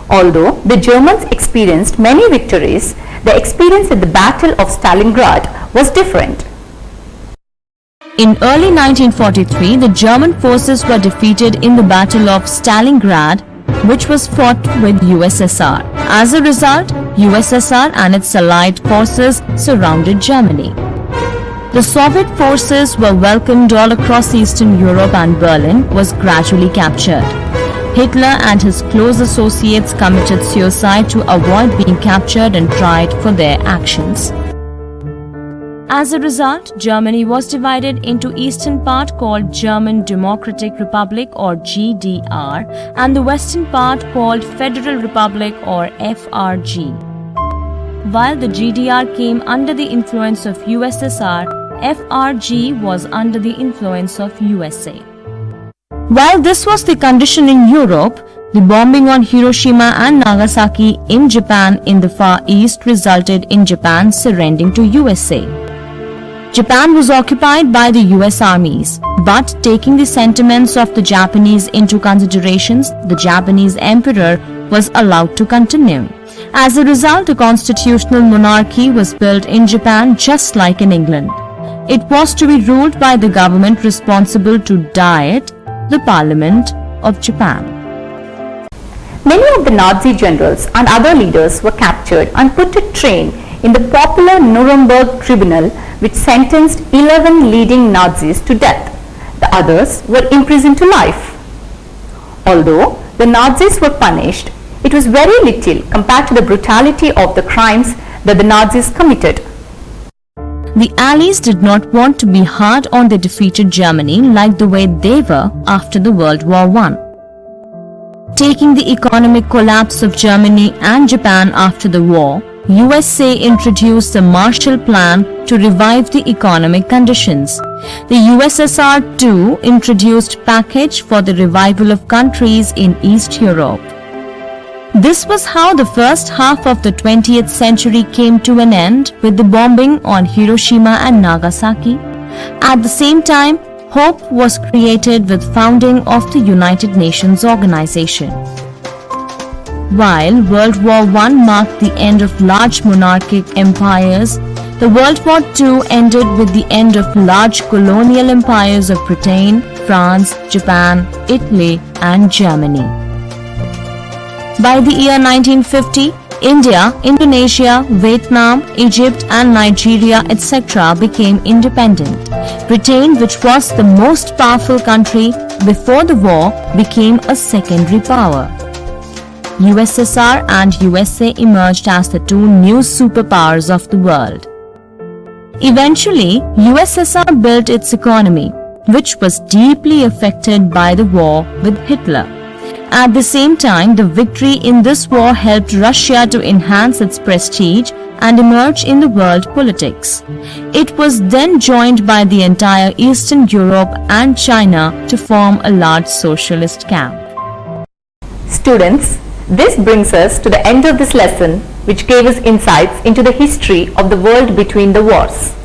Although the Germans experienced many victories, the experience at the Battle of Stalingrad was different. In early 1943, the German forces were defeated in the Battle of Stalingrad, which was fought with USSR. As a result, USSR and its allied forces surrounded Germany. The Soviet forces were welcomed all across Eastern Europe and Berlin was gradually captured. Hitler and his close associates committed suicide to avoid being captured and tried for their actions. As a result, Germany was divided into eastern part called German Democratic Republic or GDR and the western part called Federal Republic or FRG. While the GDR came under the influence of USSR, FRG was under the influence of USA. While this was the condition in Europe, the bombing on Hiroshima and Nagasaki in Japan in the Far East resulted in Japan surrendering to USA. Japan was occupied by the US armies, but taking the sentiments of the Japanese into considerations, the Japanese emperor was allowed to continue. As a result, a constitutional monarchy was built in Japan just like in England. It was to be ruled by the government responsible to Diet, the Parliament of Japan. Many of the Nazi generals and other leaders were captured and put to trial in the popular Nuremberg tribunal, which sentenced 11 leading Nazis to death. The others were imprisoned to life. Although the Nazis were punished, it was very little compared to the brutality of the crimes that the Nazis committed. The Allies did not want to be hard on the defeated Germany like the way they were after the World War I. Taking the economic collapse of Germany and Japan after the war, USA introduced the Marshall Plan to revive the economic conditions. The USSR too introduced package for the revival of countries in East Europe. This was how the first half of the 20th century came to an end with the bombing on Hiroshima and Nagasaki. At the same time, hope was created with founding of the United Nations organization. While World War I marked the end of large monarchic empires, the World War II ended with the end of large colonial empires of Britain, France, Japan, Italy, and Germany. By the year 1950, India, Indonesia, Vietnam, Egypt, and Nigeria, etc. became independent. Britain, which was the most powerful country before the war, became a secondary power. USSR and USA emerged as the two new superpowers of the world. Eventually, USSR built its economy, which was deeply affected by the war with Hitler. At the same time, the victory in this war helped Russia to enhance its prestige and emerge in the world politics. It was then joined by the entire Eastern Europe and China to form a large socialist camp. Students, this brings us to the end of this lesson, which gave us insights into the history of the world between the wars.